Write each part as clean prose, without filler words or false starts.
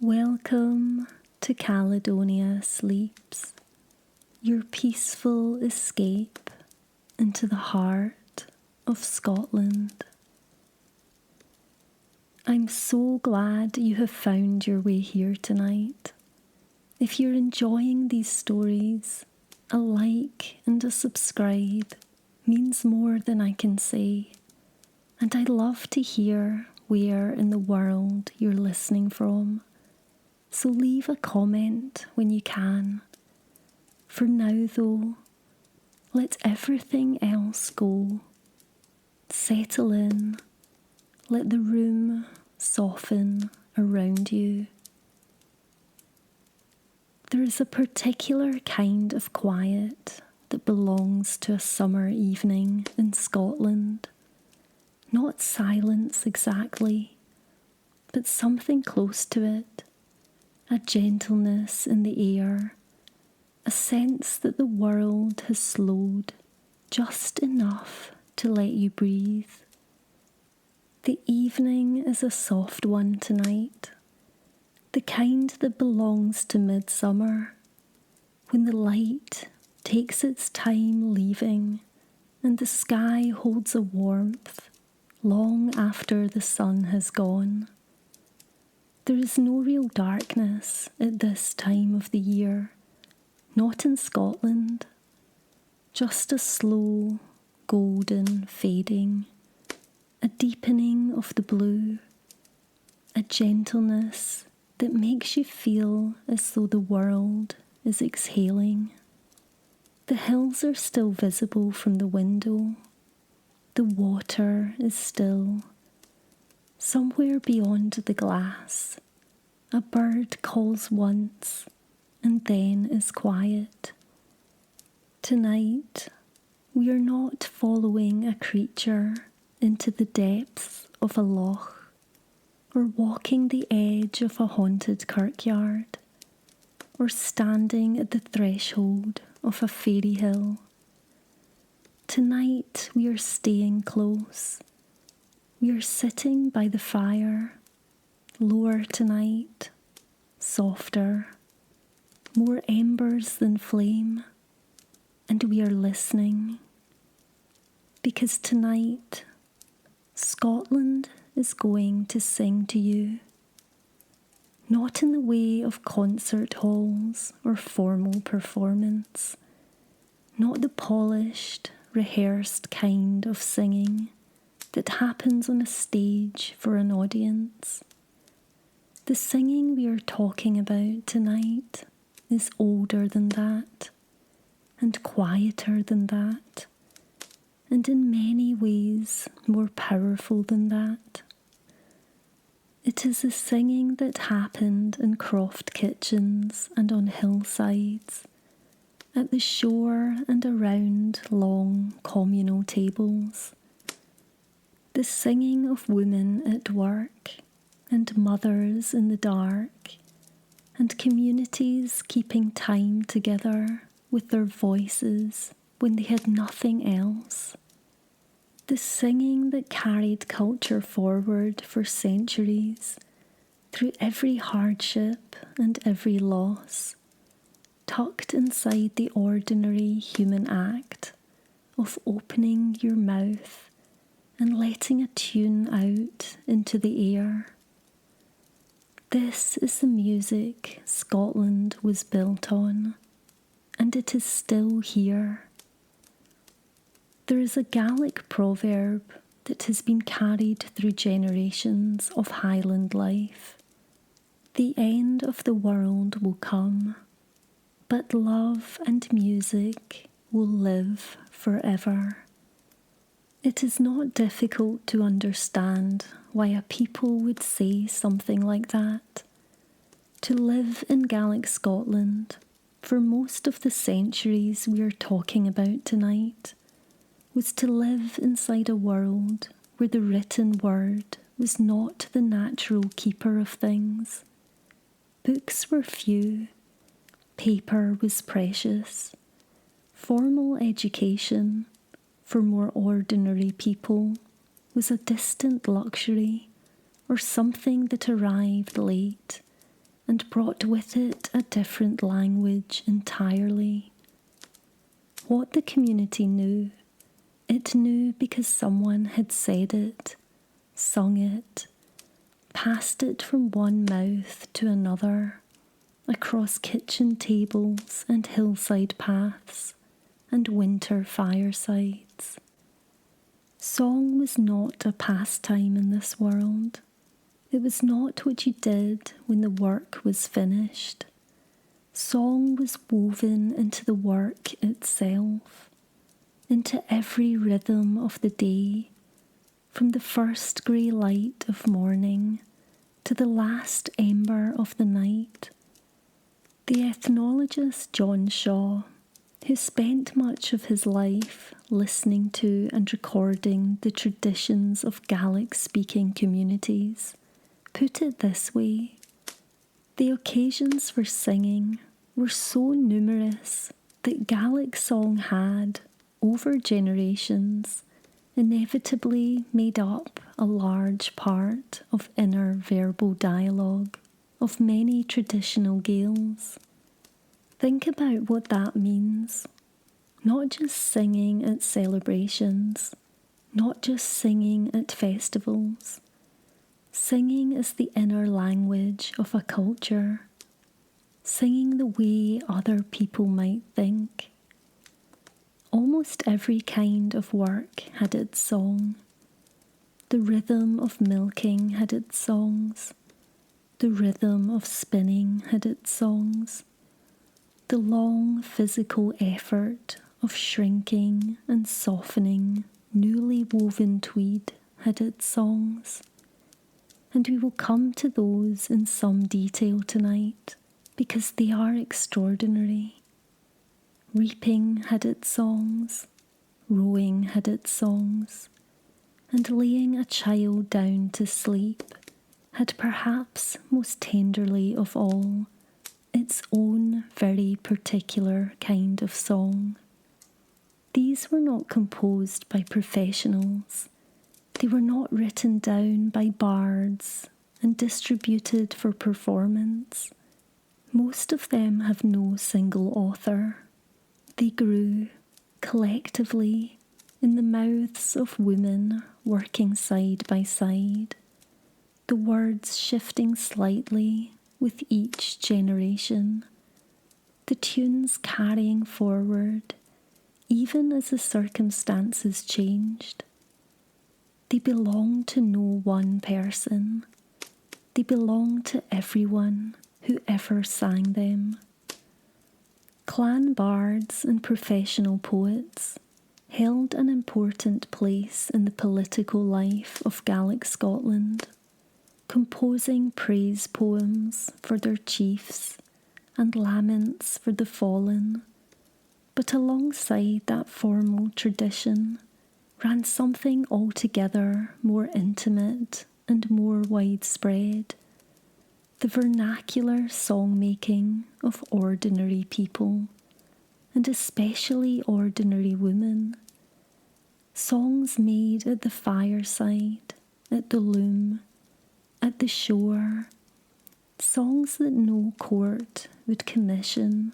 Welcome to Caledonia Sleeps, your peaceful escape into the heart of Scotland. I'm so glad you have found your way here tonight. If you're enjoying these stories, a like and a subscribe means more than I can say, and I love to hear where in the world you're listening from. So leave a comment when you can. For now though, let everything else go. Settle in, let the room soften around you. There is a particular kind of quiet that belongs to a summer evening in Scotland. Not silence exactly, but something close to it. A gentleness in the air, a sense that the world has slowed just enough to let you breathe. The evening is a soft one tonight, the kind that belongs to midsummer, when the light takes its time leaving and the sky holds a warmth long after the sun has gone. There is no real darkness at this time of the year, not in Scotland, just a slow, golden fading, a deepening of the blue, a gentleness that makes you feel as though the world is exhaling. The hills are still visible from the window, the water is still. Somewhere beyond the glass, a bird calls once and then is quiet. Tonight, we are not following a creature into the depths of a loch or walking the edge of a haunted kirkyard or standing at the threshold of a fairy hill. Tonight, we are staying close. We are sitting by the fire, lower tonight, softer, more embers than flame, and we are listening. Because tonight, Scotland is going to sing to you, not in the way of concert halls or formal performance, not the polished, rehearsed kind of singing that happens on a stage for an audience. The singing we are talking about tonight is older than that, and quieter than that, and in many ways more powerful than that. It is a singing that happened in croft kitchens and on hillsides, at the shore and around long communal tables. The singing of women at work, and mothers in the dark, and communities keeping time together with their voices when they had nothing else. The singing that carried culture forward for centuries, through every hardship and every loss, tucked inside the ordinary human act of opening your mouth and letting a tune out into the air. This is the music Scotland was built on, and it is still here. There is a Gaelic proverb that has been carried through generations of Highland life. The end of the world will come, but love and music will live forever. It is not difficult to understand why a people would say something like that. To live in Gaelic Scotland for most of the centuries we are talking about tonight was to live inside a world where the written word was not the natural keeper of things. Books were few, paper was precious, formal education for more ordinary people was a distant luxury or something that arrived late and brought with it a different language entirely. What the community knew, it knew because someone had said it, sung it, passed it from one mouth to another, across kitchen tables and hillside paths and winter firesides. Song was not a pastime in this world. It was not what you did when the work was finished. Song was woven into the work itself, into every rhythm of the day, from the first grey light of morning to the last ember of the night. The ethnologist John Shaw, who spent much of his life listening to and recording the traditions of Gaelic-speaking communities, put it this way: the occasions for singing were so numerous that Gaelic song had, over generations, inevitably made up a large part of inner verbal dialogue of many traditional Gaels. Think about what that means. Not just singing at celebrations, not just singing at festivals. Singing is the inner language of a culture. Singing the way other people might think. Almost every kind of work had its song. The rhythm of milking had its songs. The rhythm of spinning had its songs. The long physical effort of shrinking and softening newly woven tweed had its songs. And we will come to those in some detail tonight, because they are extraordinary. Reaping had its songs, rowing had its songs, and laying a child down to sleep had perhaps most tenderly of all its own very particular kind of song. These were not composed by professionals. They were not written down by bards and distributed for performance. Most of them have no single author. They grew, collectively, in the mouths of women working side by side, the words shifting slightly with each generation, the tunes carrying forward, even as the circumstances changed. They belong to no one person. They belong to everyone who ever sang them. Clan bards and professional poets held an important place in the political life of Gaelic Scotland, composing praise poems for their chiefs and laments for the fallen. But alongside that formal tradition ran something altogether more intimate and more widespread: the vernacular song-making of ordinary people, and especially ordinary women. Songs made at the fireside, at the loom, at the shore. Songs that no court would commission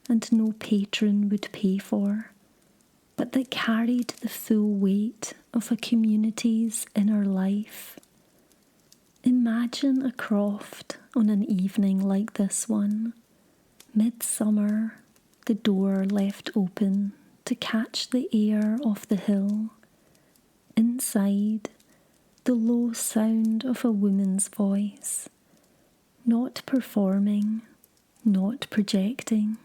and no patron would pay for, but that carried the full weight of a community's inner life. Imagine a croft on an evening like this one, midsummer, the door left open to catch the air off the hill. Inside, the low sound of a woman's voice, not performing, not projecting,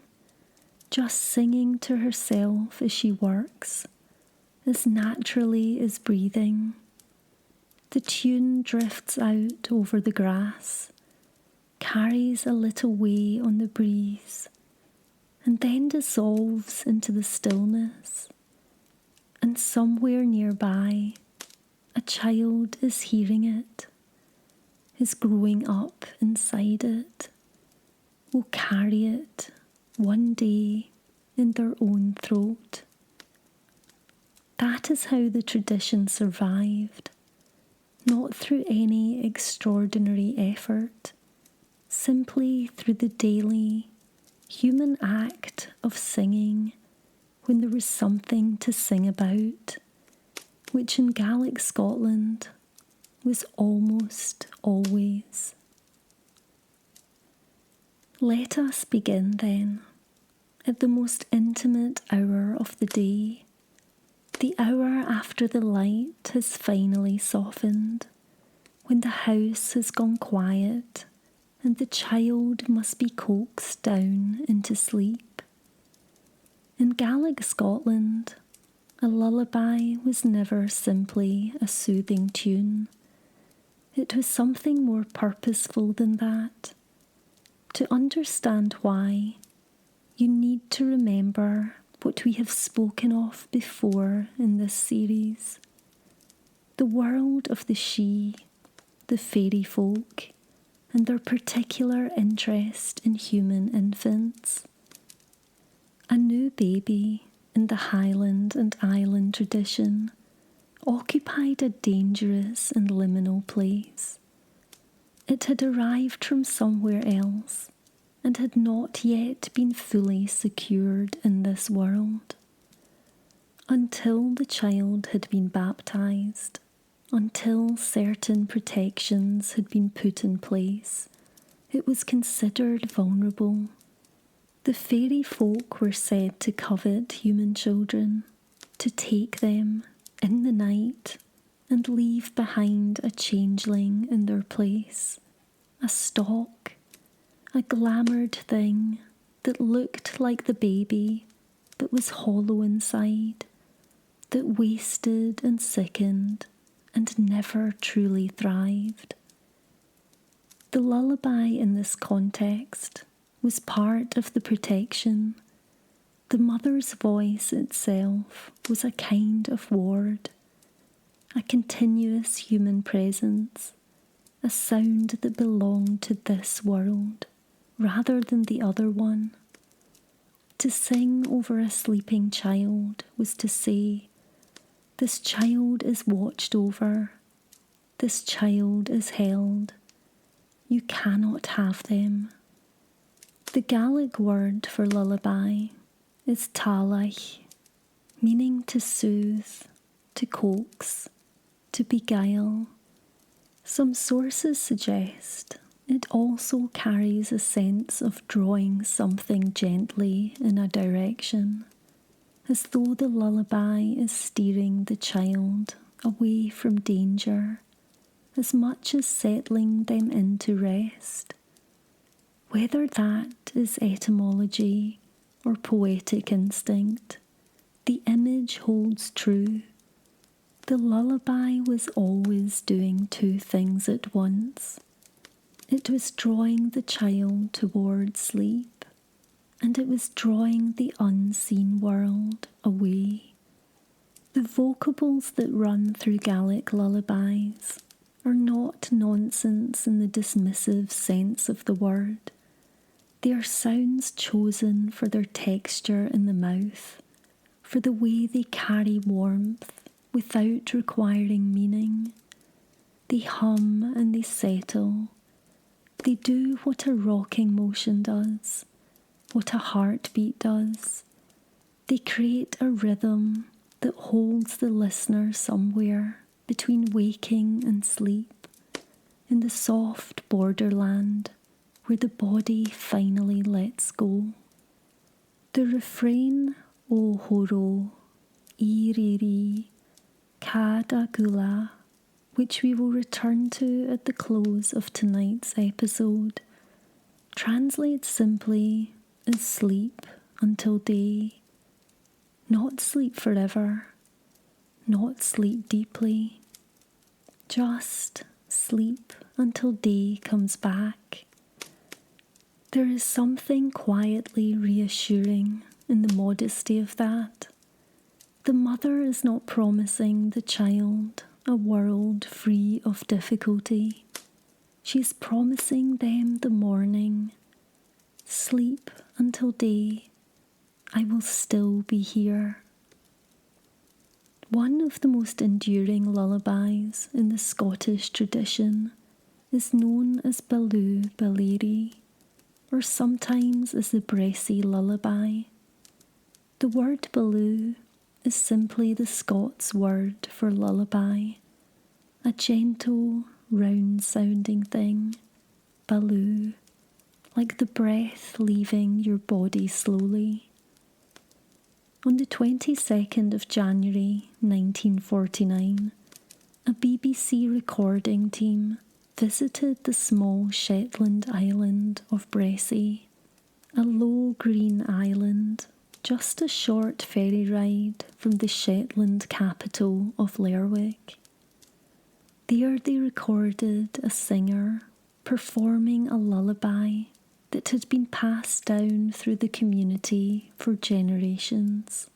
just singing to herself as she works, as naturally as breathing. The tune drifts out over the grass, carries a little way on the breeze, and then dissolves into the stillness. And somewhere nearby, a child is hearing it, is growing up inside it, will carry it one day in their own throat. That is how the tradition survived, not through any extraordinary effort, simply through the daily human act of singing when there was something to sing about, which in Gaelic Scotland was almost always. Let us begin then, at the most intimate hour of the day, the hour after the light has finally softened, when the house has gone quiet and the child must be coaxed down into sleep. In Gaelic Scotland, a lullaby was never simply a soothing tune. It was something more purposeful than that. To understand why, you need to remember what we have spoken of before in this series. The world of the Sidhe, the fairy folk, and their particular interest in human infants. A new baby in the Highland and Island tradition occupied a dangerous and liminal place. It had arrived from somewhere else and had not yet been fully secured in this world. Until the child had been baptized, until certain protections had been put in place, it was considered vulnerable. The fairy folk were said to covet human children, to take them in the night and leave behind a changeling in their place, a stalk, a glamoured thing that looked like the baby but was hollow inside, that wasted and sickened and never truly thrived. The lullaby in this context was part of the protection. The mother's voice itself was a kind of ward, a continuous human presence, a sound that belonged to this world rather than the other one. To sing over a sleeping child was to say, this child is watched over, this child is held, you cannot have them. The Gaelic word for lullaby is talach, meaning to soothe, to coax, to beguile. Some sources suggest it also carries a sense of drawing something gently in a direction, as though the lullaby is steering the child away from danger, as much as settling them into rest. Whether that is etymology or poetic instinct, the image holds true. The lullaby was always doing two things at once. It was drawing the child towards sleep, and it was drawing the unseen world away. The vocables that run through Gaelic lullabies are not nonsense in the dismissive sense of the word. They are sounds chosen for their texture in the mouth, for the way they carry warmth without requiring meaning. They hum and they settle. They do what a rocking motion does, what a heartbeat does. They create a rhythm that holds the listener somewhere between waking and sleep, in the soft borderland where the body finally lets go. The refrain, O horo, iriri, kada gula, which we will return to at the close of tonight's episode, translates simply as sleep until day. Not sleep forever, not sleep deeply, just sleep until day comes back. There is something quietly reassuring in the modesty of that. The mother is not promising the child a world free of difficulty. She is promising them the morning. Sleep until day. I will still be here. One of the most enduring lullabies in the Scottish tradition is known as beul beulleri, or sometimes as the Bressy lullaby. The word beul is simply the Scots word for lullaby, a gentle, round-sounding thing, beul, like the breath leaving your body slowly. On the 22nd of January 1949, a BBC recording team visited the small Shetland island of Bressy, a low green island just a short ferry ride from the Shetland capital of Lerwick. There they recorded a singer performing a lullaby that had been passed down through the community for generations.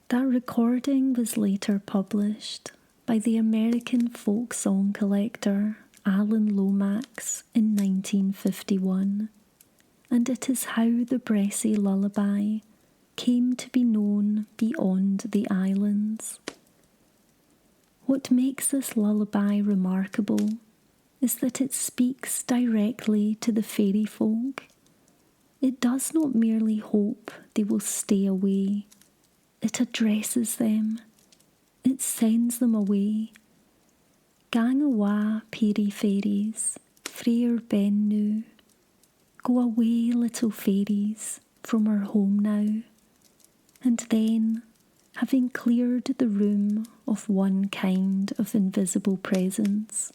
That recording was later published by the American folk song collector Alan Lomax in 1951, and it is how the Bressy lullaby came to be known beyond the islands. What makes this lullaby remarkable is that it speaks directly to the fairy folk. It does not merely hope they will stay away, it addresses them, it sends them away. Gang awa, peerie fairies, frae ben nu. Go away, little fairies, from our home now. And then, having cleared the room of one kind of invisible presence,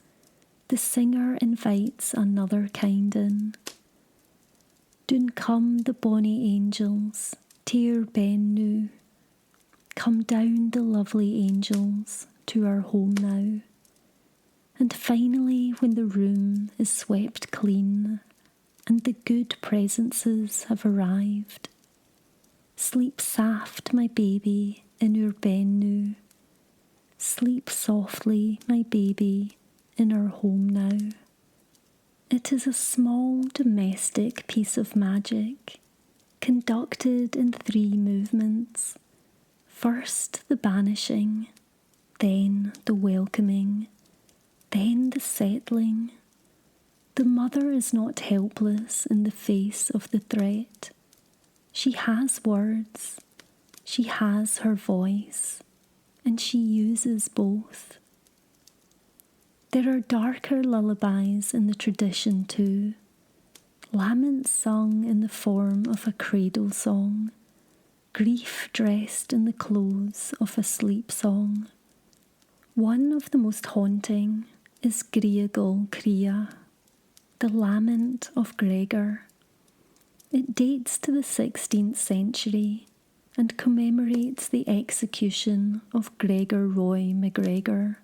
the singer invites another kind in. Doon come the bonny angels, tear ben nu. Come down the lovely angels to our home now. And finally, when the room is swept clean and the good presences have arrived, sleep saft, my baby, in your ben nu. Sleep softly, my baby, in our home now. It is a small domestic piece of magic, conducted in 3 movements. First the banishing, then the welcoming, then the settling. The mother is not helpless in the face of the threat. She has words, she has her voice, and she uses both. There are darker lullabies in the tradition too, laments sung in the form of a cradle song, grief dressed in the clothes of a sleep song. One of the most haunting is Griegol Cria, the lament of Gregor. It dates to the 16th century and commemorates the execution of Gregor Roy MacGregor,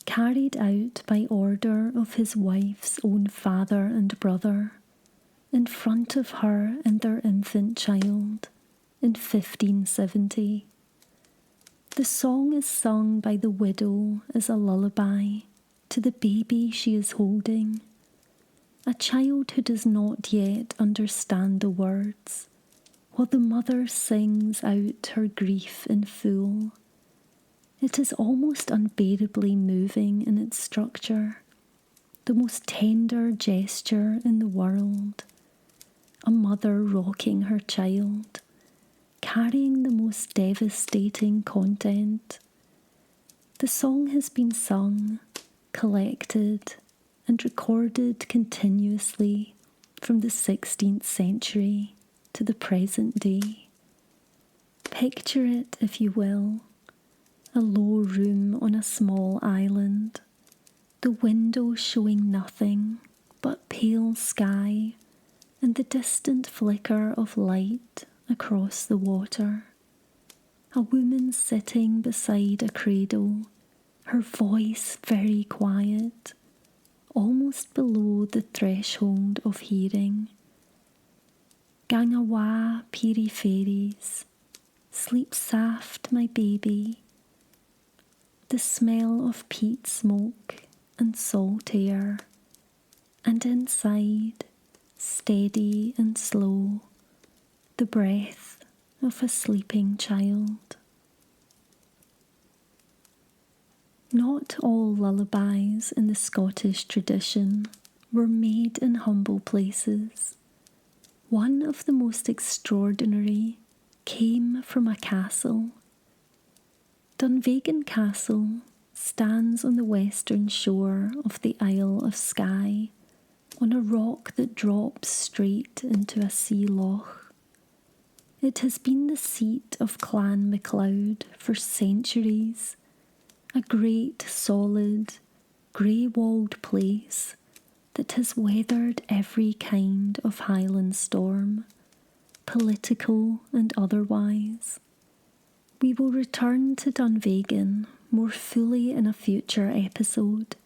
carried out by order of his wife's own father and brother, in front of her and their infant child, in 1570. The song is sung by the widow as a lullaby to the baby she is holding, a child who does not yet understand the words, while the mother sings out her grief in full. It is almost unbearably moving in its structure, the most tender gesture in the world, a mother rocking her child, carrying the most devastating content. The song has been sung, collected, and recorded continuously from the 16th century to the present day. Picture it, if you will, a low room on a small island, the window showing nothing but pale sky and the distant flicker of light across the water. A woman sitting beside a cradle, her voice very quiet, almost below the threshold of hearing. Gang awa, peerie fairies, sleep saft, my baby. The smell of peat smoke and salt air, and inside, steady and slow, the breath of a sleeping child. Not all lullabies in the Scottish tradition were made in humble places. One of the most extraordinary came from a castle. Dunvegan Castle stands on the western shore of the Isle of Skye, on a rock that drops straight into a sea loch. It has been the seat of Clan MacLeod for centuries, a great, solid, grey-walled place that has weathered every kind of Highland storm, political and otherwise. We will return to Dunvegan more fully in a future episode,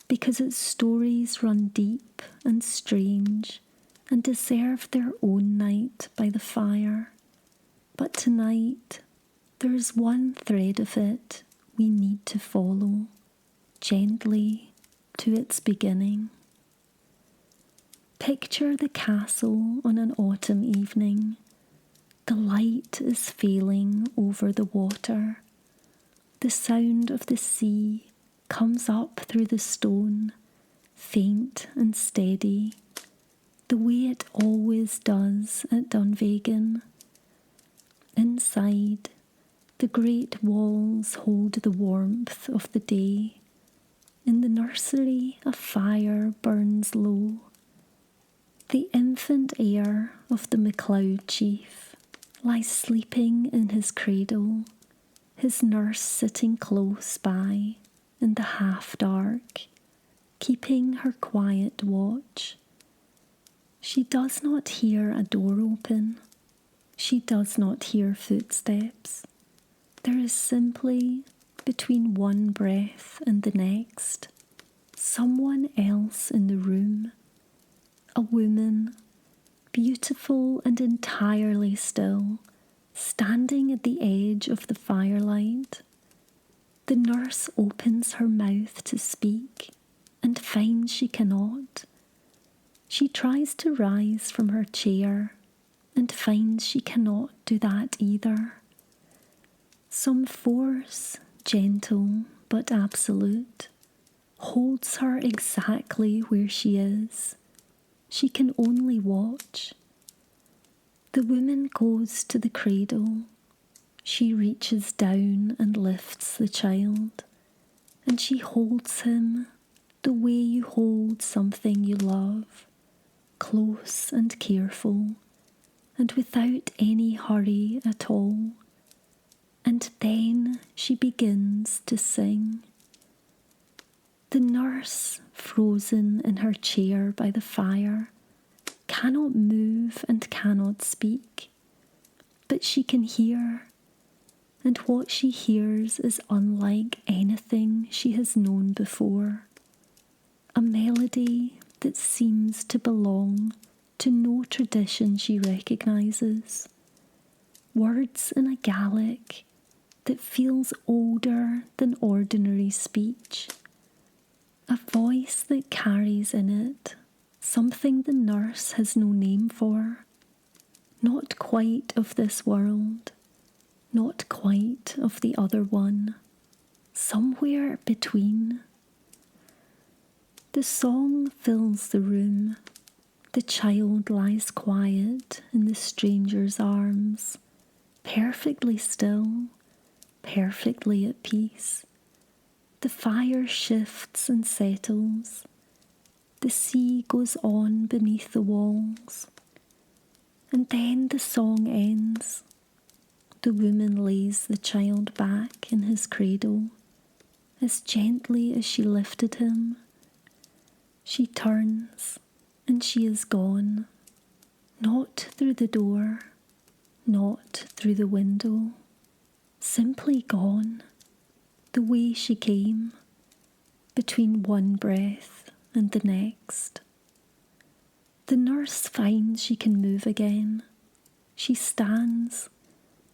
because its stories run deep and strange and deserve their own night by the fire. But tonight, there is one thread of it we need to follow, gently to its beginning. Picture the castle on an autumn evening. The light is failing over the water. The sound of the sea comes up through the stone, faint and steady, the way it always does at Dunvegan. Inside, the great walls hold the warmth of the day. In the nursery, a fire burns low. The infant heir of the MacLeod chief lies sleeping in his cradle, his nurse sitting close by in the half-dark, keeping her quiet watch. She does not hear a door open. She does not hear footsteps. There is simply, between one breath and the next, someone else in the room. A woman, beautiful and entirely still, standing at the edge of the firelight. The nurse opens her mouth to speak and finds she cannot. She tries to rise from her chair and finds she cannot do that either. Some force, gentle but absolute, holds her exactly where she is. She can only watch. The woman goes to the cradle. She reaches down and lifts the child, and she holds him the way you hold something you love, close and careful, and without any hurry at all. And then she begins to sing. The nurse, frozen in her chair by the fire, cannot move and cannot speak, but she can hear, and what she hears is unlike anything she has known before. A melody that seems to belong to no tradition she recognises. Words in a Gaelic that feels older than ordinary speech. A voice that carries in it something the nurse has no name for. Not quite of this world, not quite of the other one. Somewhere between. The song fills the room. The child lies quiet in the stranger's arms, perfectly still, perfectly at peace. The fire shifts and settles. The sea goes on beneath the walls. And then the song ends. The woman lays the child back in his cradle, as gently as she lifted him. She turns, and she is gone. Not through the door, not through the window. Simply gone, the way she came, between one breath and the next. The nurse finds she can move again. She stands.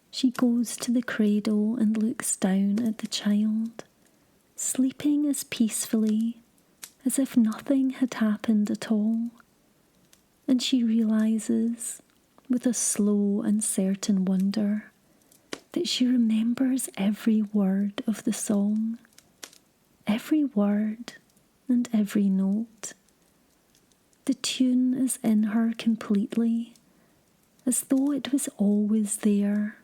She goes to the cradle and looks down at the child, sleeping as peacefully as if nothing had happened at all. And she realises, with a slow and certain wonder, that she remembers every word of the song. every word and every note. The tune is in her completely, as though it was always there,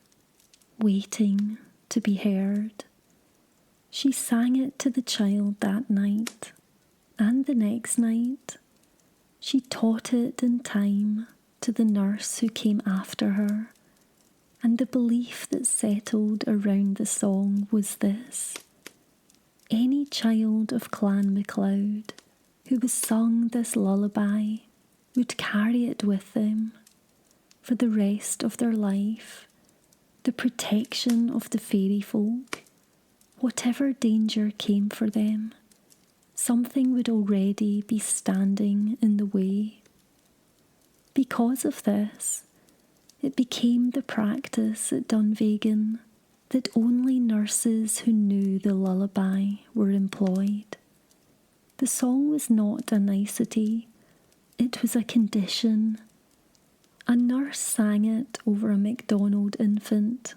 waiting to be heard. She sang it to the child that night, and the next night. She taught it in time to the nurse who came after her, and the belief that settled around the song was this: any child of Clan MacLeod who was sung this lullaby would carry it with them for the rest of their life, the protection of the fairy folk. Whatever danger came for them, something would already be standing in the way. Because of this, it became the practice at Dunvegan that only nurses who knew the lullaby were employed. The song was not a nicety, it was a condition. A nurse sang it over a MacDonald infant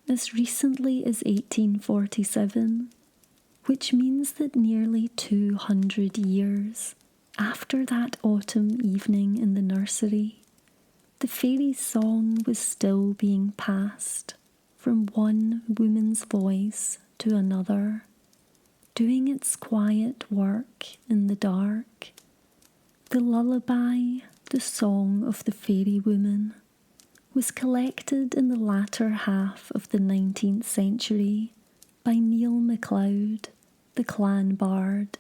as recently as 1847, which means that nearly 200 years after that autumn evening in the nursery, the fairy's song was still being passed from one woman's voice to another, doing its quiet work in the dark. The lullaby, the song of the fairy woman, was collected in the latter half of the 19th century by Neil MacLeod, the clan bard,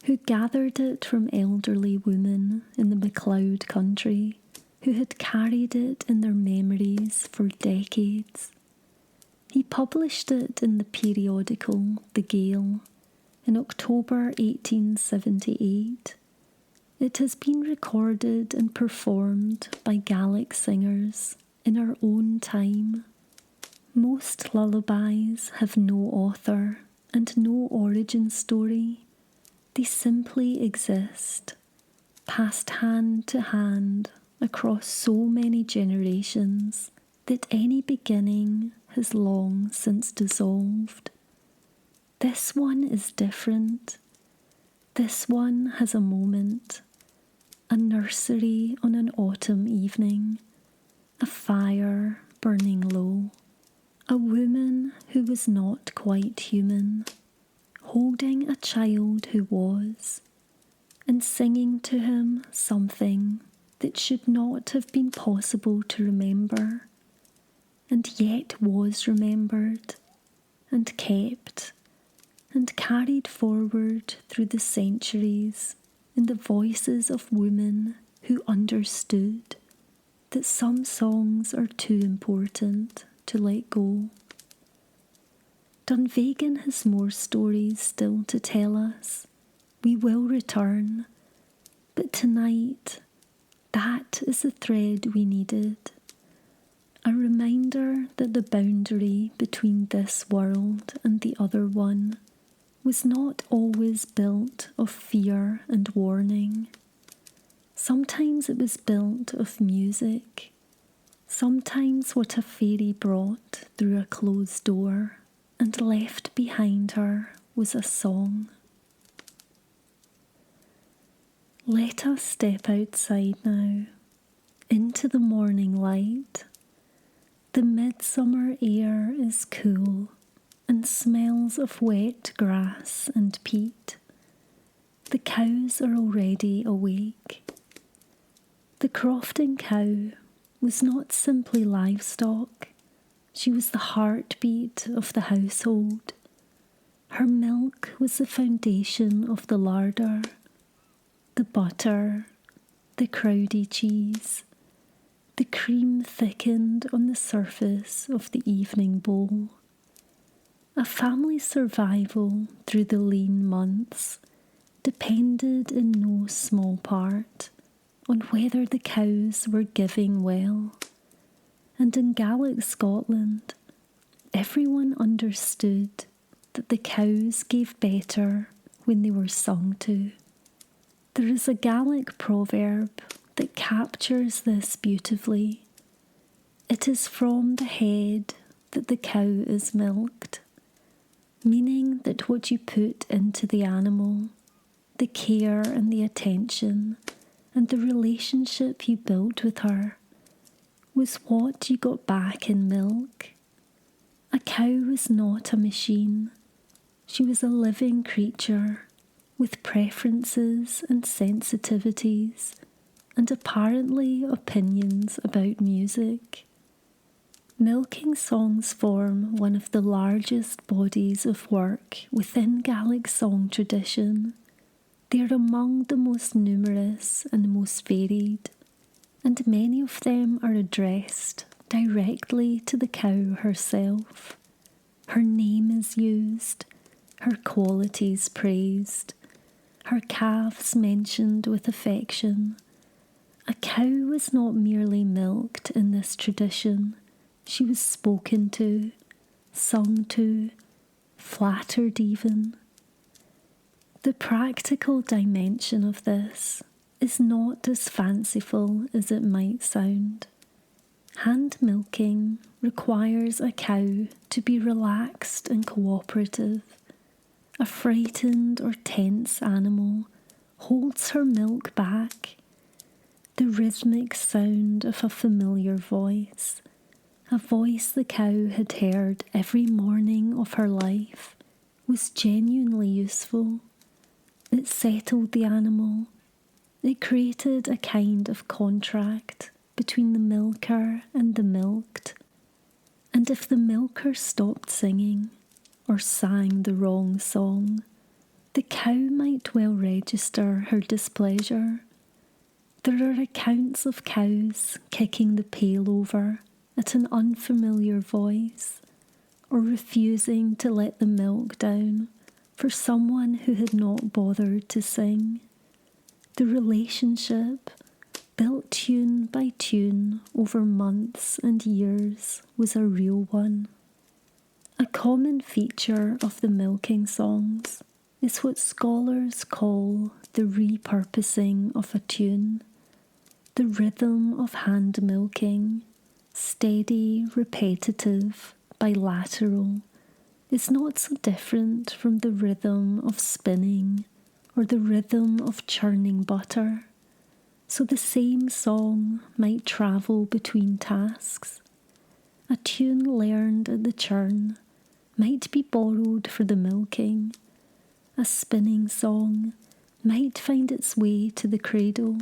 who gathered it from elderly women in the MacLeod country who had carried it in their memories for decades. He published it in the periodical The Gael in October 1878. It has been recorded and performed by Gaelic singers in our own time. Most lullabies have no author and no origin story. They simply exist, passed hand to hand across so many generations that any beginning has long since dissolved. This one is different. This one has a moment, a nursery on an autumn evening, a fire burning low, a woman who was not quite human, holding a child who was, and singing to him something that should not have been possible to remember, and yet was remembered, and kept, and carried forward through the centuries in the voices of women who understood that some songs are too important to let go. Dunvegan has more stories still to tell us. We will return, but tonight, that is the thread we needed. A reminder that the boundary between this world and the other one was not always built of fear and warning. Sometimes it was built of music, sometimes what a fairy brought through a closed door and left behind her was a song. Let us step outside now, into the morning light. The midsummer air is cool and smells of wet grass and peat. The cows are already awake. The crofting cow was not simply livestock, she was the heartbeat of the household. Her milk was the foundation of the larder, the butter, the crowdy cheese. The cream thickened on the surface of the evening bowl. A family's survival through the lean months depended in no small part on whether the cows were giving well. And in Gaelic Scotland, everyone understood that the cows gave better when they were sung to. There is a Gaelic proverb that captures this beautifully. It is from the head that the cow is milked. meaning that what you put into the animal, the care and the attention, and the relationship you built with her, was what you got back in milk. A cow was not a machine. She was a living creature with preferences and sensitivities and apparently opinions about music. Milking songs form one of the largest bodies of work within Gaelic song tradition. They are among the most numerous and most varied, and many of them are addressed directly to the cow herself. Her name is used, her qualities praised, her calves mentioned with affection. A cow was not merely milked in this tradition, she was spoken to, sung to, flattered even. The practical dimension of this is not as fanciful as it might sound. Hand milking requires a cow to be relaxed and cooperative. A frightened or tense animal holds her milk back. The rhythmic sound of a familiar voice, a voice the cow had heard every morning of her life, was genuinely useful. It settled the animal. It created a kind of contract between the milker and the milked. And if the milker stopped singing or sang the wrong song, the cow might well register her displeasure. There are accounts of cows kicking the pail over at an unfamiliar voice or refusing to let the milk down for someone who had not bothered to sing. The relationship, built tune by tune over months and years, was a real one. A common feature of the milking songs is what scholars call the repurposing of a tune. The rhythm of hand milking, steady, repetitive, bilateral, is not so different from the rhythm of spinning or the rhythm of churning butter. So the same song might travel between tasks. A tune learned at the churn might be borrowed for the milking. A spinning song might find its way to the cradle.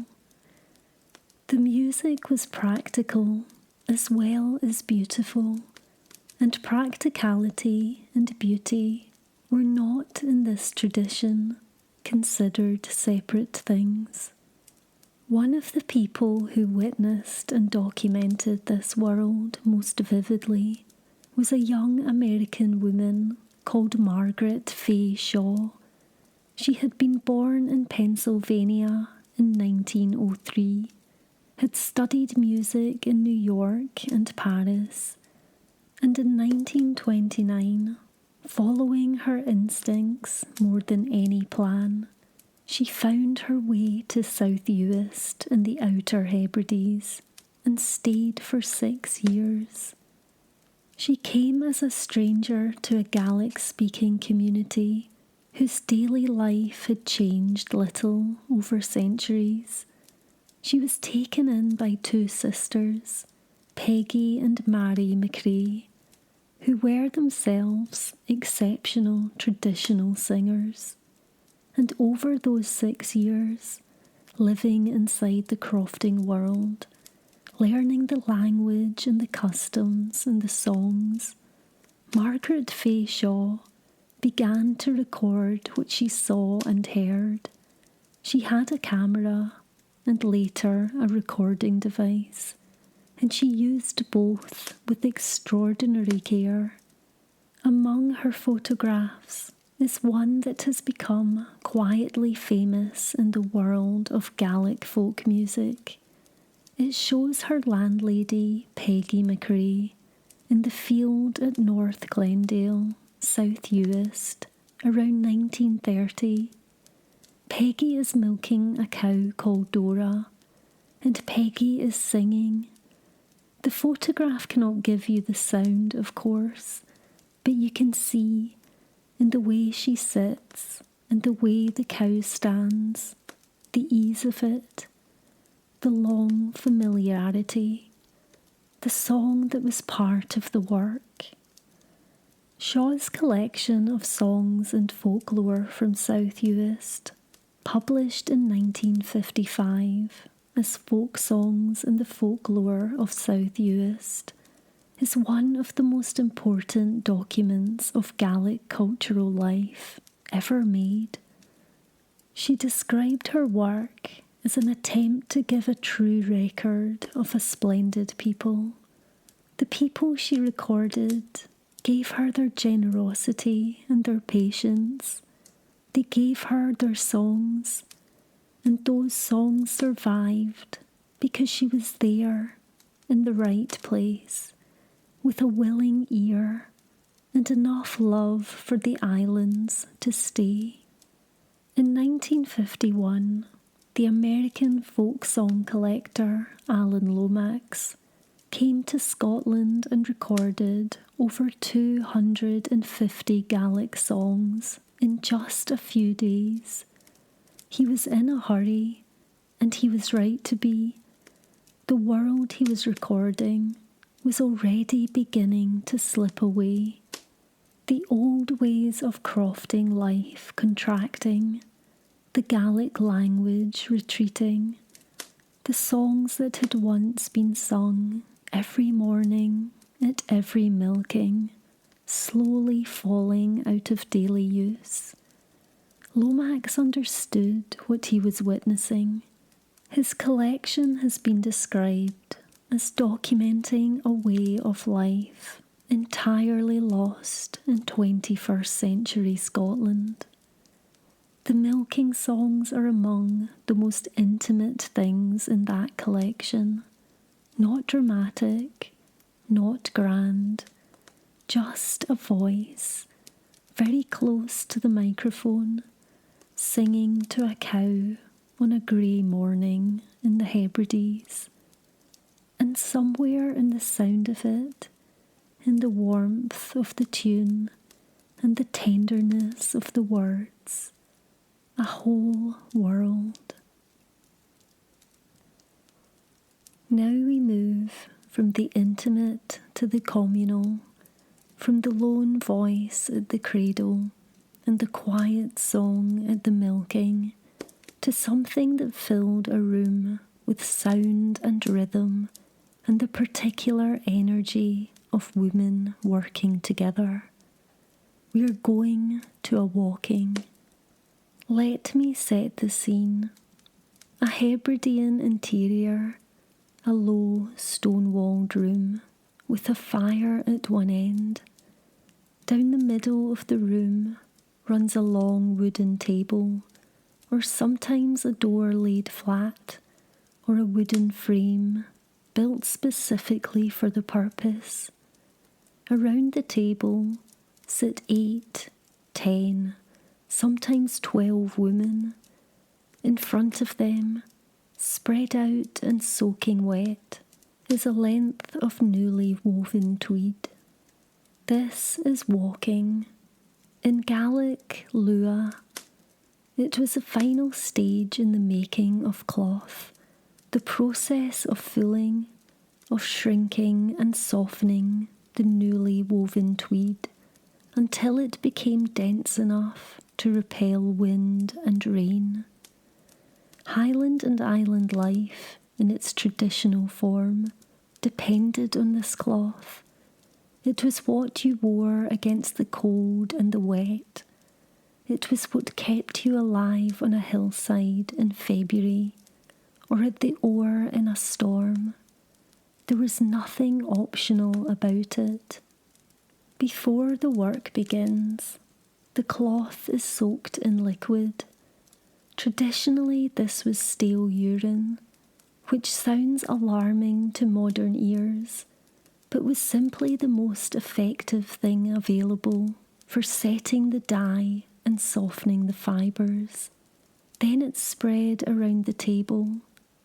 The music was practical as well as beautiful, and practicality and beauty were not in this tradition considered separate things. One of the people who witnessed and documented this world most vividly was a young American woman called Margaret Fay Shaw. She had been born in Pennsylvania in 1903, had studied music in New York and Paris, and in 1929, following her instincts more than any plan, she found her way to South Uist in the Outer Hebrides and stayed for 6 years. She came as a stranger to a Gaelic-speaking community whose daily life had changed little over centuries. She was taken in by 2 sisters, Peggy and Mary McRae, who were themselves exceptional traditional singers. And over those 6 years, living inside the crofting world, learning the language and the customs and the songs, Margaret Fay Shaw began to record what she saw and heard. She had a camera and later a recording device, and she used both with extraordinary care. Among her photographs is one that has become quietly famous in the world of Gaelic folk music. It shows her landlady, Peggy McRae, in the field at North Glendale, South Uist, around 1930. Peggy is milking a cow called Dora, and Peggy is singing. The photograph cannot give you the sound, of course, but you can see in the way she sits, and the way the cow stands, the ease of it, the long familiarity, the song that was part of the work. Shaw's collection of songs and folklore from South Uist, published in 1955 as Folk Songs and the Folklore of South Uist, is one of the most important documents of Gaelic cultural life ever made. She described her work as an attempt to give a true record of a splendid people. The people she recorded gave her their generosity and their patience. They gave her their songs, and those songs survived because she was there in the right place, with a willing ear and enough love for the islands to stay. In 1951, the American folk song collector Alan Lomax came to Scotland and recorded over 250 Gaelic songs in just a few days. He was in a hurry, and he was right to be. The world he was recording was already beginning to slip away, the old ways of crofting life contracting, the Gaelic language retreating, the songs that had once been sung every morning at every milking, slowly falling out of daily use. Lomax understood what he was witnessing. His collection has been described as documenting a way of life entirely lost in 21st century Scotland. The milking songs are among the most intimate things in that collection. Not dramatic, not grand, just a voice, very close to the microphone, singing to a cow on a grey morning in the Hebridean. And somewhere in the sound of it, in the warmth of the tune and the tenderness of the words, a whole world. Now we move from the intimate to the communal, from the lone voice at the cradle and the quiet song at the milking, to something that filled a room with sound and rhythm and the particular energy of women working together. We are going to a Waulking. Let me set the scene. A Hebridean interior, a low stone-walled room with a fire at one end. Down the middle of the room runs a long wooden table, or sometimes a door laid flat, or a wooden frame built specifically for the purpose. Around the table sit 8, 10, sometimes 12 women. In front of them, spread out and soaking wet, is a length of newly woven tweed. This is Waulking. In Gaelic, lua. It was the final stage in the making of cloth, the process of fulling, of shrinking and softening the newly woven tweed until it became dense enough to repel wind and rain. Highland and island life, in its traditional form, depended on this cloth. It was what you wore against the cold and the wet. It was what kept you alive on a hillside in February, or at the oar in a storm. There was nothing optional about it. Before the work begins, the cloth is soaked in liquid. Traditionally, this was stale urine, which sounds alarming to modern ears, but was simply the most effective thing available for setting the dye and softening the fibres. Then it's spread around the table,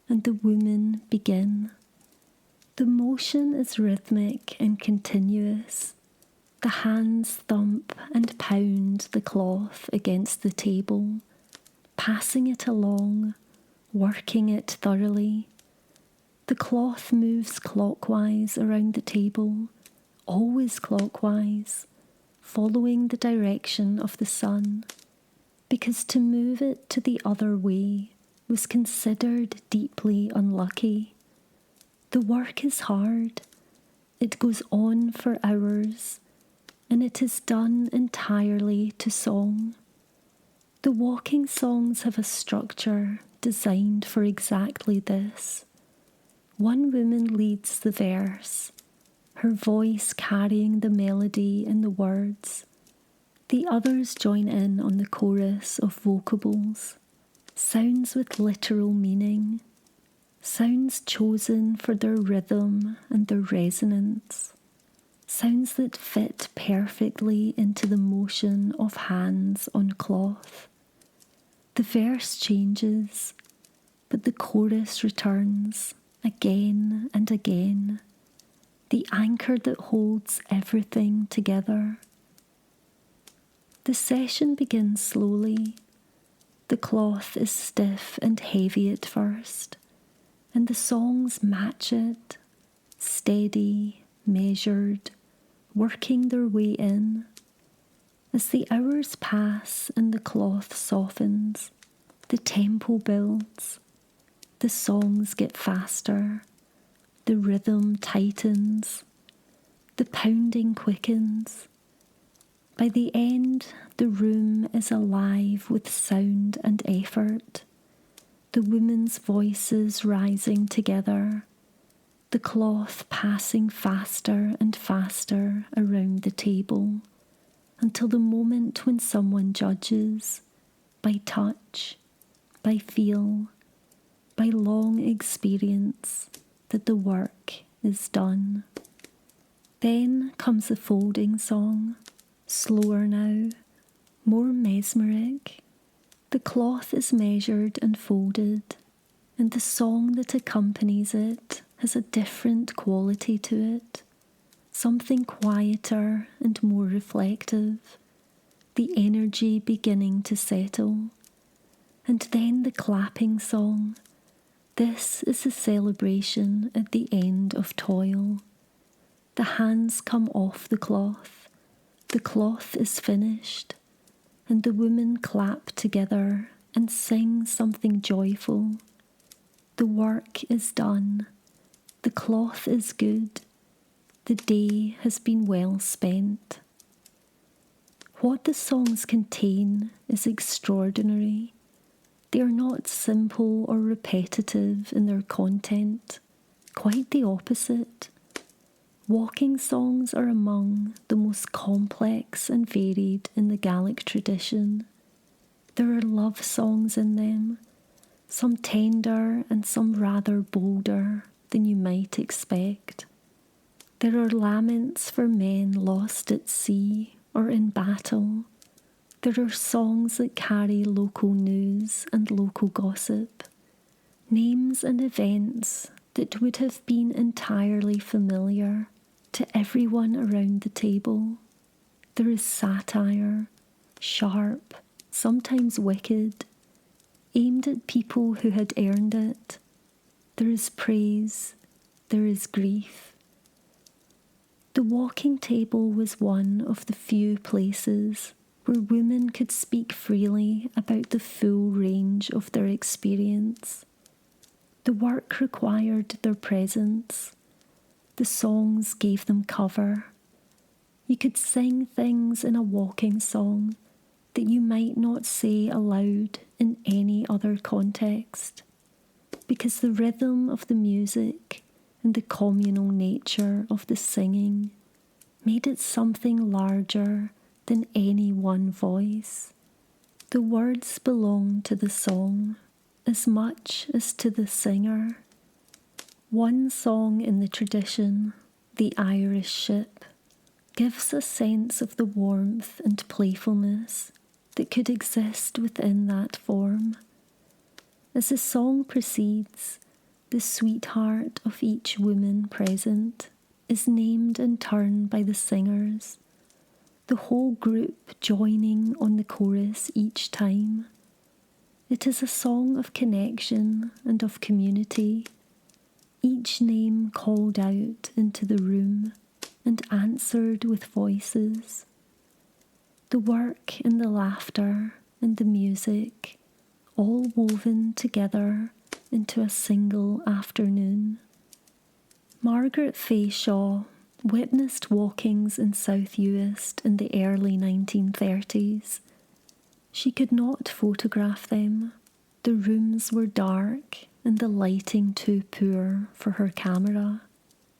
and the women begin. The motion is rhythmic and continuous. The hands thump and pound the cloth against the table, passing it along, working it thoroughly. The cloth moves clockwise around the table, always clockwise, following the direction of the sun, because to move it to the other way was considered deeply unlucky. The work is hard. It goes on for hours, and it is done entirely to song. The walking songs have a structure designed for exactly this. One woman leads the verse, her voice carrying the melody and the words. The others join in on the chorus of vocables, sounds with literal meaning, sounds chosen for their rhythm and their resonance, sounds that fit perfectly into the motion of hands on cloth. The verse changes, but the chorus returns again and again, the anchor that holds everything together. The session begins slowly. The cloth is stiff and heavy at first, and the songs match it, steady, measured, working their way in. As the hours pass and the cloth softens, the tempo builds, the songs get faster, the rhythm tightens, the pounding quickens. By the end, the room is alive with sound and effort, the women's voices rising together, the cloth passing faster and faster around the table, until the moment when someone judges, by touch, by feel, by long experience, that the work is done. Then comes the folding song, slower now, more mesmeric. The cloth is measured and folded, and the song that accompanies it has a different quality to it, something quieter and more reflective, the energy beginning to settle. And then the clapping song. This is a celebration at the end of toil. The hands come off the cloth is finished, and the women clap together and sing something joyful. The work is done, the cloth is good, the day has been well spent. What the songs contain is extraordinary. They are not simple or repetitive in their content, quite the opposite. Walking songs are among the most complex and varied in the Gaelic tradition. There are love songs in them, some tender and some rather bolder than you might expect. There are laments for men lost at sea or in battle. There are songs that carry local news and local gossip, names and events that would have been entirely familiar to everyone around the table. There is satire, sharp, sometimes wicked, aimed at people who had earned it. There is praise, there is grief. The walking table was one of the few places where women could speak freely about the full range of their experience. The work required their presence. The songs gave them cover. You could sing things in a walking song that you might not say aloud in any other context, because the rhythm of the music and the communal nature of the singing made it something larger than any one voice. The words belong to the song as much as to the singer. One song in the tradition, The Irish Ship, gives a sense of the warmth and playfulness that could exist within that form. As the song proceeds, the sweetheart of each woman present is named in turn by the singers, the whole group joining on the chorus each time. It is a song of connection and of community, each name called out into the room and answered with voices. The work and the laughter and the music, all woven together into a single afternoon. Margaret Fay Shaw witnessed walkings in South Uist in the early 1930s. She could not photograph them. The rooms were dark and the lighting too poor for her camera.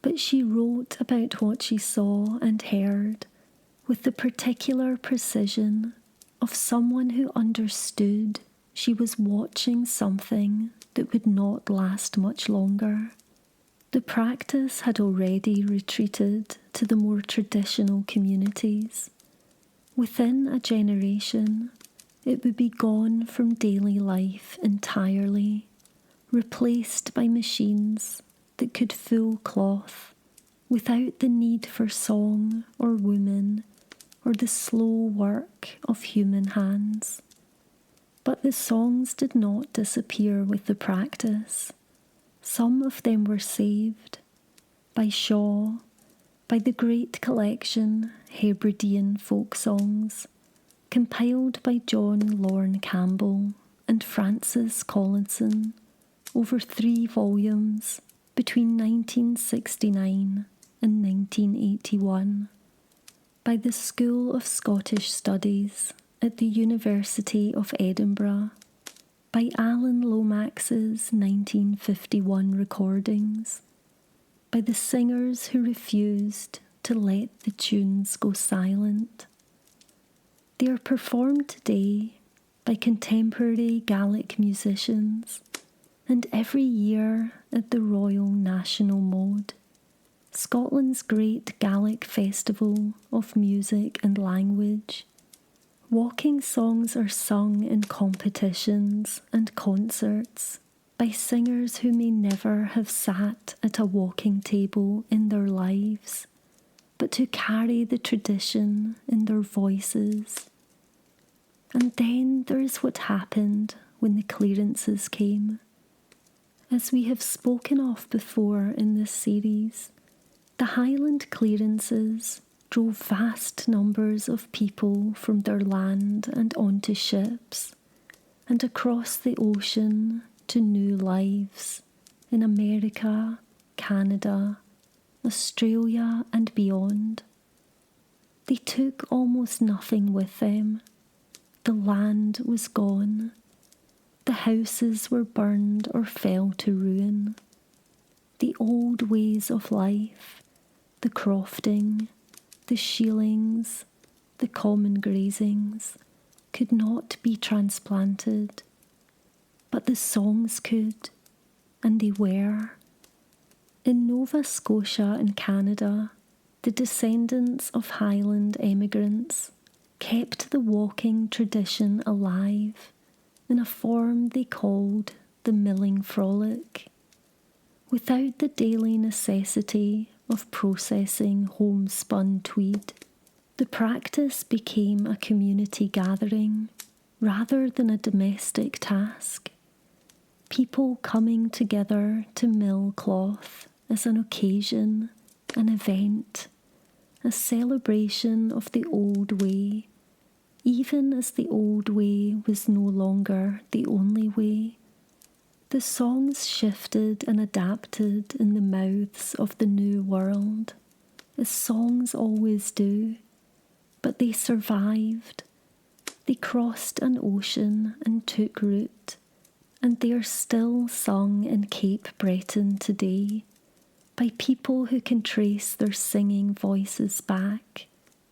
But she wrote about what she saw and heard with the particular precision of someone who understood she was watching something that would not last much longer. The practice had already retreated to the more traditional communities. Within a generation, it would be gone from daily life entirely, replaced by machines that could full cloth without the need for song or woman or the slow work of human hands. But the songs did not disappear with the practice. Some of them were saved by Shaw, by the great collection Hebridean folk songs, compiled by John Lorne Campbell and Francis Collinson over 3 volumes between 1969 and 1981, by the School of Scottish Studies at the University of Edinburgh, by Alan Lomax's 1951 recordings, by the singers who refused to let the tunes go silent. They are performed today by contemporary Gaelic musicians, and every year at the Royal National Mode, Scotland's great Gaelic festival of music and language, walking songs are sung in competitions and concerts by singers who may never have sat at a walking table in their lives, but who carry the tradition in their voices. And then there is what happened when the clearances came. As we have spoken of before in this series, the Highland clearances drove vast numbers of people from their land and onto ships, and across the ocean to new lives in America, Canada, Australia and beyond. They took almost nothing with them. The land was gone. The houses were burned or fell to ruin. The old ways of life, the crofting, the sheelings, the common grazings, could not be transplanted. But the songs could, and they were. In Nova Scotia in Canada, the descendants of Highland emigrants kept the walking tradition alive in a form they called the milling frolic. Without the daily necessity of processing homespun tweed, the practice became a community gathering rather than a domestic task. People coming together to mill cloth as an occasion, an event, a celebration of the old way, even as the old way was no longer the only way. The songs shifted and adapted in the mouths of the new world, as songs always do, but they survived. They crossed an ocean and took root, and they are still sung in Cape Breton today by people who can trace their singing voices back,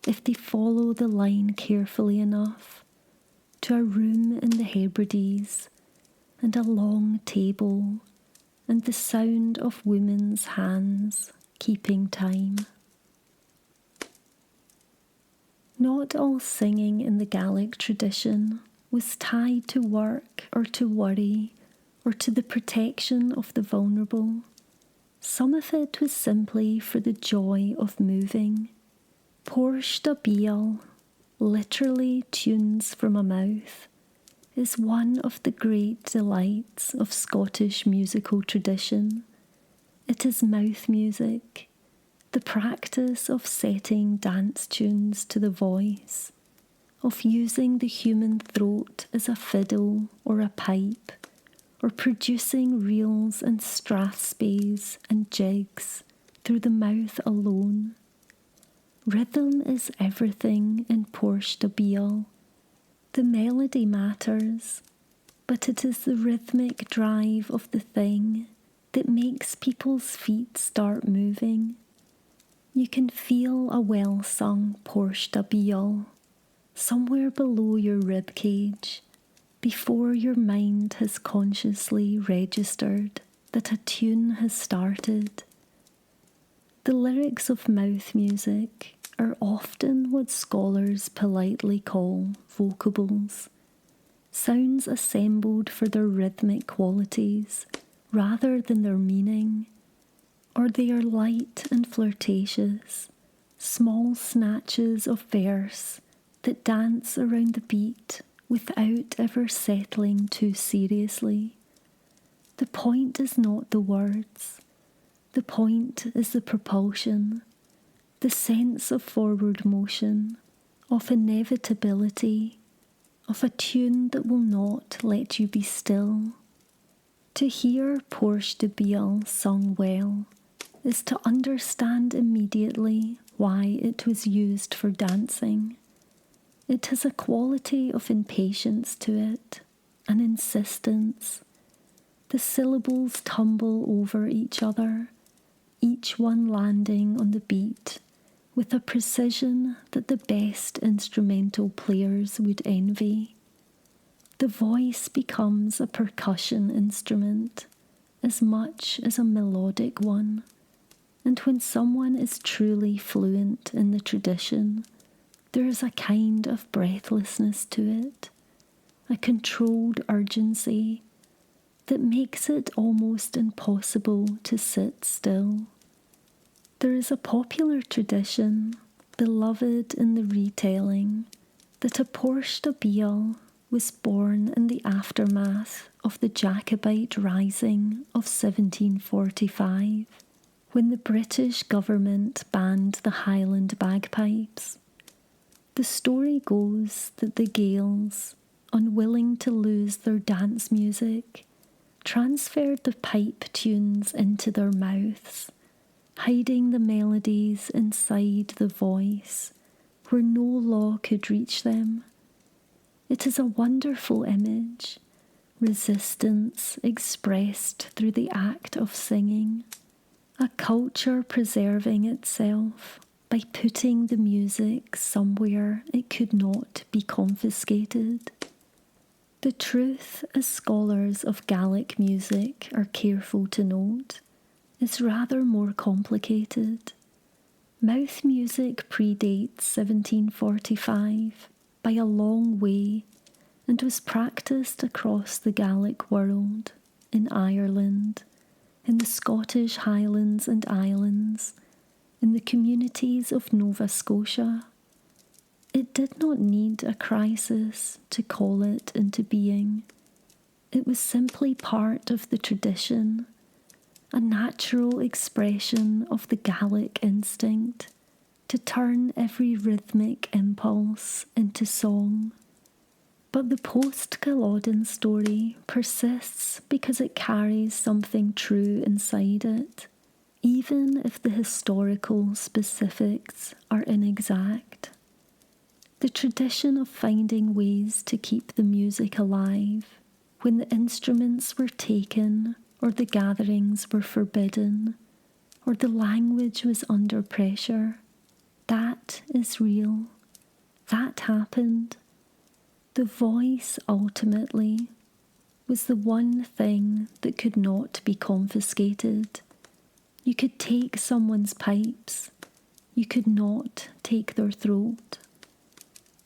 if they follow the line carefully enough, to a room in the Hebrides and a long table and the sound of women's hands keeping time. Not all singing in the Gaelic tradition was tied to work or to worry or to the protection of the vulnerable. Some of it was simply for the joy of moving. Porch da beul, literally tunes from a mouth, is one of the great delights of Scottish musical tradition. It is mouth music, the practice of setting dance tunes to the voice, of using the human throat as a fiddle or a pipe, or producing reels and strathspeys and jigs through the mouth alone. Rhythm is everything in Porch da beul. The melody matters, but it is the rhythmic drive of the thing that makes people's feet start moving. You can feel a well-sung Porch da beul somewhere below your rib cage before your mind has consciously registered that a tune has started. The lyrics of mouth music are often what scholars politely call vocables, sounds assembled for their rhythmic qualities rather than their meaning, or they are light and flirtatious, small snatches of verse that dance around the beat without ever settling too seriously. The point is not the words. The point is the propulsion, the sense of forward motion, of inevitability, of a tune that will not let you be still. To hear Porch da beul sung well is to understand immediately why it was used for dancing. It has a quality of impatience to it, an insistence. The syllables tumble over each other, each one landing on the beat with a precision that the best instrumental players would envy. The voice becomes a percussion instrument as much as a melodic one, and when someone is truly fluent in the tradition, there is a kind of breathlessness to it, a controlled urgency that makes it almost impossible to sit still. There is a popular tradition, beloved in the retelling, that a Porch da beul was born in the aftermath of the Jacobite Rising of 1745, when the British government banned the Highland bagpipes. The story goes that the Gaels, unwilling to lose their dance music, transferred the pipe tunes into their mouths, hiding the melodies inside the voice, where no law could reach them. It is a wonderful image, resistance expressed through the act of singing, a culture preserving itself by putting the music somewhere it could not be confiscated. The truth, as scholars of Gaelic music are careful to note, is rather more complicated. Mouth music predates 1745 by a long way and was practised across the Gaelic world, in Ireland, in the Scottish Highlands and Islands, in the communities of Nova Scotia. It did not need a crisis to call it into being. It was simply part of the tradition, a natural expression of the Gaelic instinct to turn every rhythmic impulse into song. But the post-Culloden story persists because it carries something true inside it, even if the historical specifics are inexact. The tradition of finding ways to keep the music alive when the instruments were taken or the gatherings were forbidden or the language was under pressure, that is real. That happened. The voice, ultimately, was the one thing that could not be confiscated. You could take someone's pipes. You could not take their throat.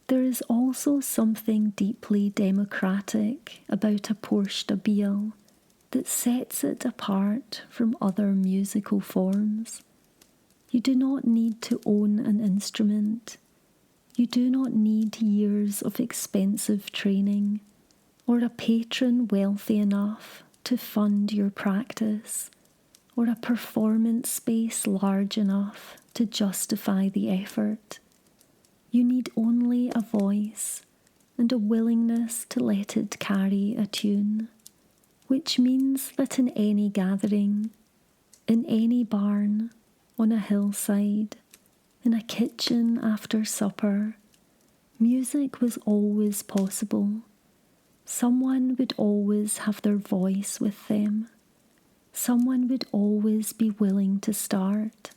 There is also something deeply democratic about a Porch da beul that sets it apart from other musical forms. You do not need to own an instrument. You do not need years of expensive training or a patron wealthy enough to fund your practice, or a performance space large enough to justify the effort. You need only a voice and a willingness to let it carry a tune, which means that in any gathering, in any barn, on a hillside, in a kitchen after supper, music was always possible. Someone would always have their voice with them. Someone would always be willing to start.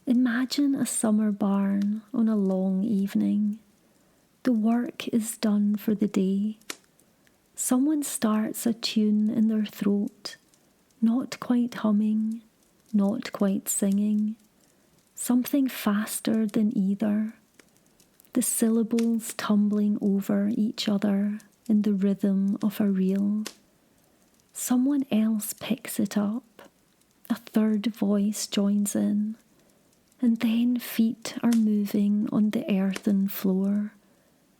Imagine a summer barn on a long evening. The work is done for the day. Someone starts a tune in their throat, not quite humming, not quite singing, something faster than either, the syllables tumbling over each other in the rhythm of a reel. Someone else picks it up, a third voice joins in, and then feet are moving on the earthen floor,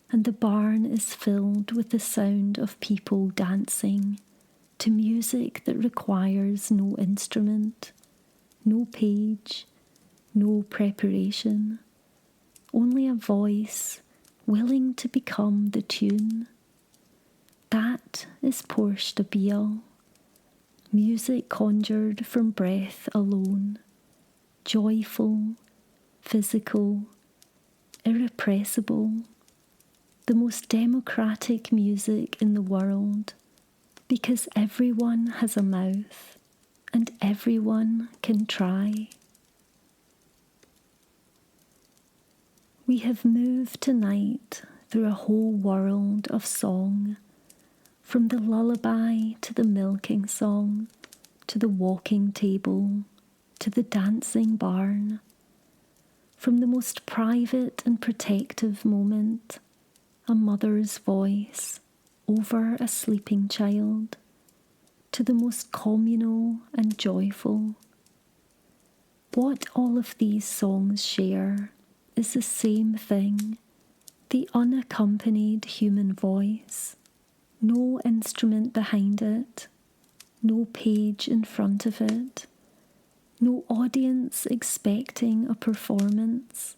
and the barn is filled with the sound of people dancing to music that requires no instrument, no page, no preparation, only a voice willing to become the tune. That is Porch de beul, music conjured from breath alone, joyful, physical, irrepressible, the most democratic music in the world, because everyone has a mouth and everyone can try. We have moved tonight through a whole world of song, from the lullaby to the milking song, to the walking table, to the dancing barn, from the most private and protective moment, a mother's voice over a sleeping child, to the most communal and joyful. What all of these songs share is the same thing, the unaccompanied human voice, no instrument behind it, no page in front of it, no audience expecting a performance,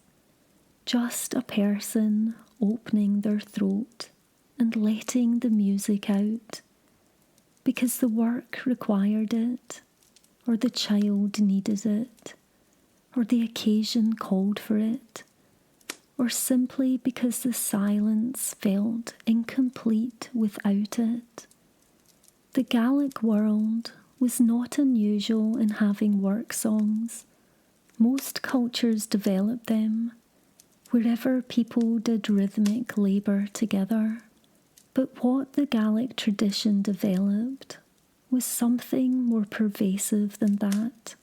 just a person opening their throat and letting the music out, because the work required it, or the child needed it, or the occasion called for it, or simply because the silence felt incomplete without it. The Gaelic world was not unusual in having work songs. Most cultures developed them, wherever people did rhythmic labour together. But what the Gaelic tradition developed was something more pervasive than that.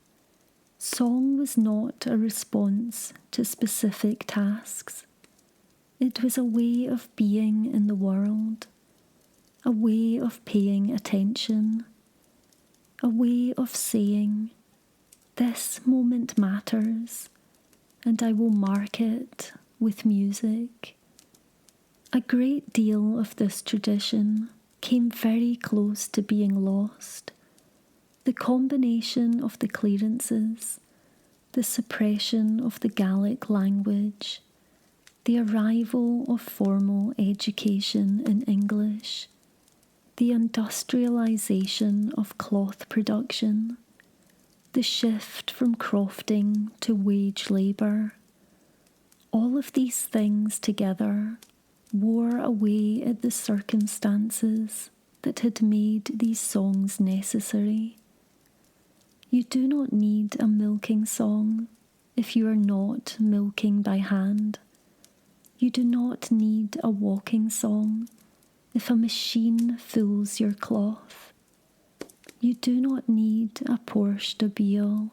Song was not a response to specific tasks. It was a way of being in the world, a way of paying attention, a way of saying, this moment matters, and I will mark it with music. A great deal of this tradition came very close to being lost. The combination of the clearances, the suppression of the Gaelic language, the arrival of formal education in English, the industrialisation of cloth production, the shift from crofting to wage labour, all of these things together wore away at the circumstances that had made these songs necessary. You do not need a milking song if you are not milking by hand. You do not need a walking song if a machine fools your cloth. You do not need a Porch de beul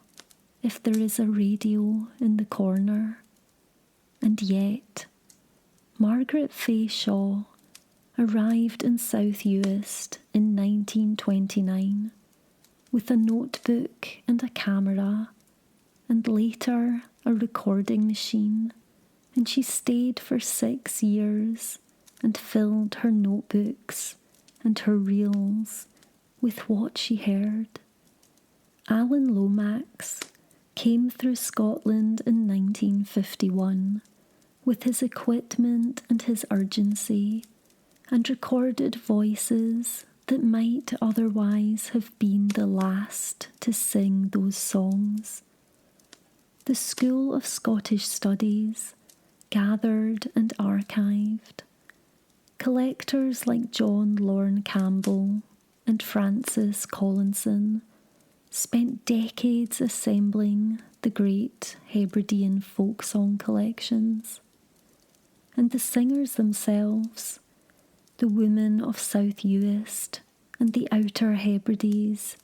if there is a radio in the corner. And yet, Margaret Fay Shaw arrived in South Uist in 1929 with a notebook and a camera and later a recording machine, and she stayed for 6 years and filled her notebooks and her reels with what she heard. Alan Lomax came through Scotland in 1951 with his equipment and his urgency, and recorded voices that might otherwise have been the last to sing those songs. The School of Scottish Studies gathered and archived. Collectors like John Lorne Campbell and Francis Collinson spent decades assembling the great Hebridean folk song collections. And the singers themselves, the women of South Uist and the Outer Hebrides,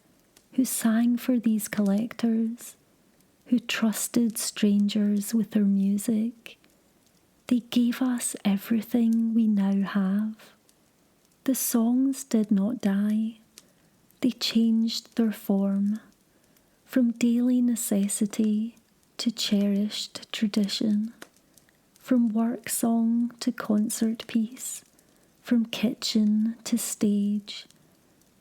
who sang for these collectors, who trusted strangers with their music, they gave us everything we now have. The songs did not die. They changed their form, from daily necessity to cherished tradition, from work song to concert piece, from kitchen to stage.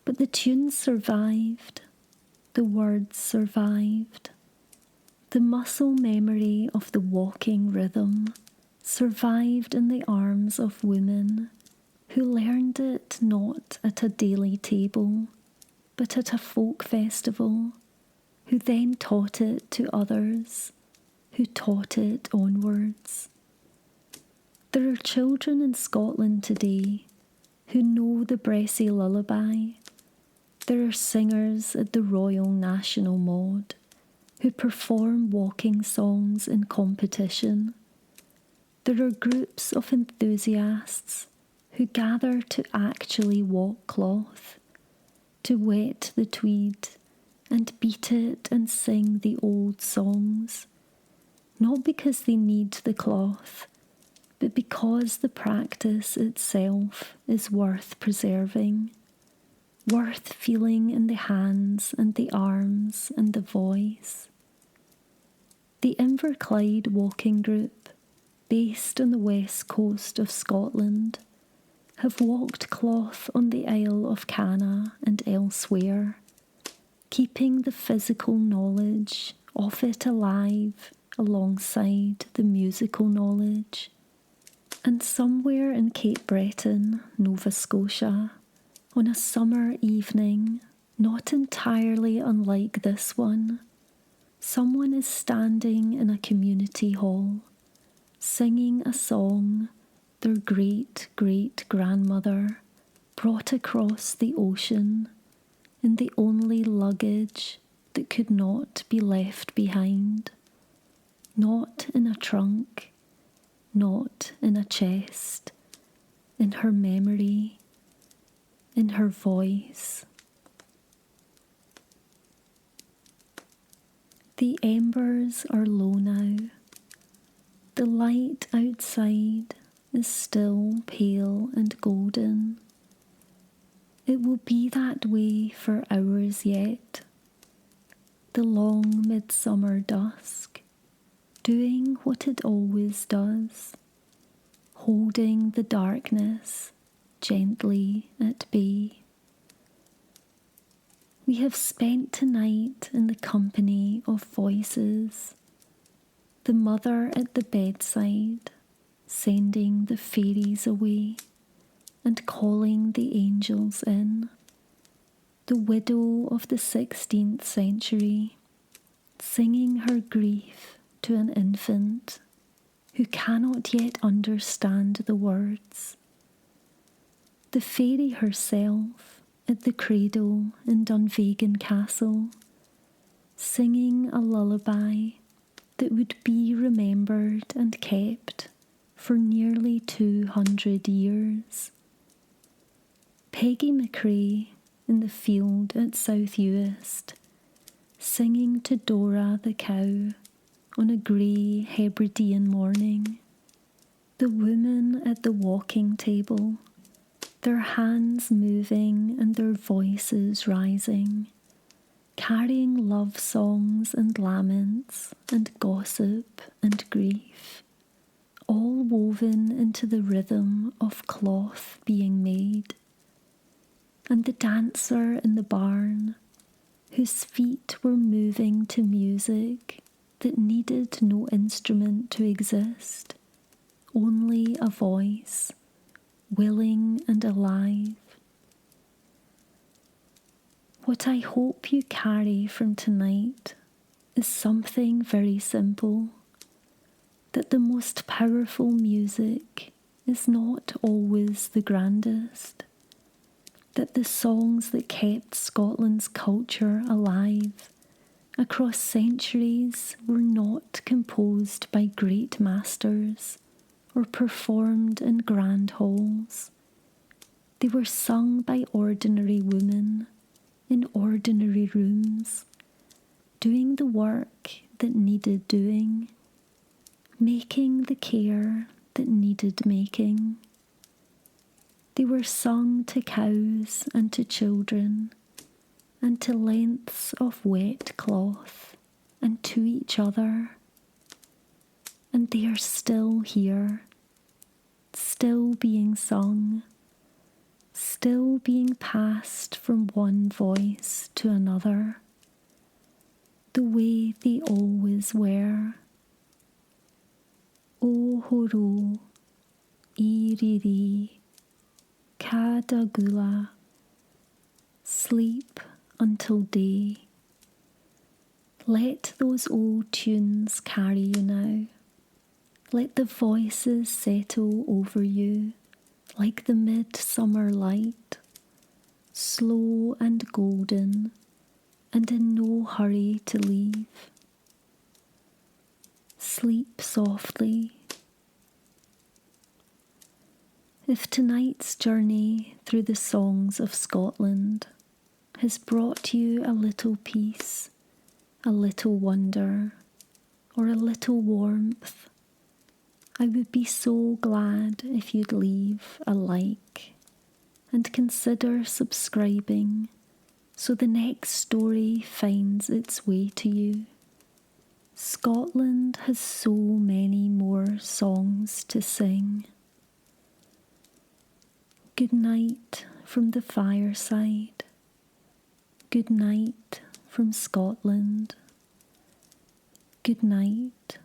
But the tunes survived, the words survived. The muscle memory of the walking rhythm survived in the arms of women who learned it not at a daily table, but at a folk festival, who then taught it to others, who taught it onwards. There are children in Scotland today who know the Bressay lullaby. There are singers at the Royal National Mod who perform walking songs in competition. There are groups of enthusiasts who gather to actually walk cloth, to wet the tweed and beat it and sing the old songs, not because they need the cloth, but because the practice itself is worth preserving, worth feeling in the hands and the arms and the voice. The Inverclyde Walking Group, based on the west coast of Scotland, have walked cloth on the Isle of Skye and elsewhere, keeping the physical knowledge of it alive alongside the musical knowledge. And somewhere in Cape Breton, Nova Scotia, on a summer evening, not entirely unlike this one, someone is standing in a community hall, singing a song their great-great-grandmother brought across the ocean in the only luggage that could not be left behind, not in a trunk, not in a chest, in her memory, in her voice. The embers are low now. The light outside is still pale and golden. It will be that way for hours yet. The long midsummer dusk, doing what it always does, holding the darkness gently at bay. We have spent tonight in the company of voices, the mother at the bedside, sending the fairies away and calling the angels in, the widow of the 16th century, singing her grief to an infant who cannot yet understand the words, the fairy herself at the cradle in Dunvegan Castle, singing a lullaby that would be remembered and kept for nearly 200 years. Peggy McRae in the field at South Uist, singing to Dora the cow on a grey Hebridean morning. The women at the walking table, their hands moving and their voices rising, carrying love songs and laments and gossip and grief, all woven into the rhythm of cloth being made, and the dancer in the barn, whose feet were moving to music that needed no instrument to exist, only a voice, willing and alive. What I hope you carry from tonight is something very simple, that the most powerful music is not always the grandest, that the songs that kept Scotland's culture alive across centuries were not composed by great masters or performed in grand halls. They were sung by ordinary women in ordinary rooms, doing the work that needed doing, making the care that needed making. They were sung to cows and to children, and to lengths of wet cloth, and to each other. And they are still here, still being sung, still being passed from one voice to another, the way they always were. O horo, iriri, kadagula, sleep until day. Let those old tunes carry you now. Let the voices settle over you like the midsummer light, slow and golden, and in no hurry to leave. Sleep softly. If tonight's journey through the songs of Scotland has brought you a little peace, a little wonder, or a little warmth, I would be so glad if you'd leave a like and consider subscribing so the next story finds its way to you. Scotland has so many more songs to sing. Good night from the fireside. Good night from Scotland. Good night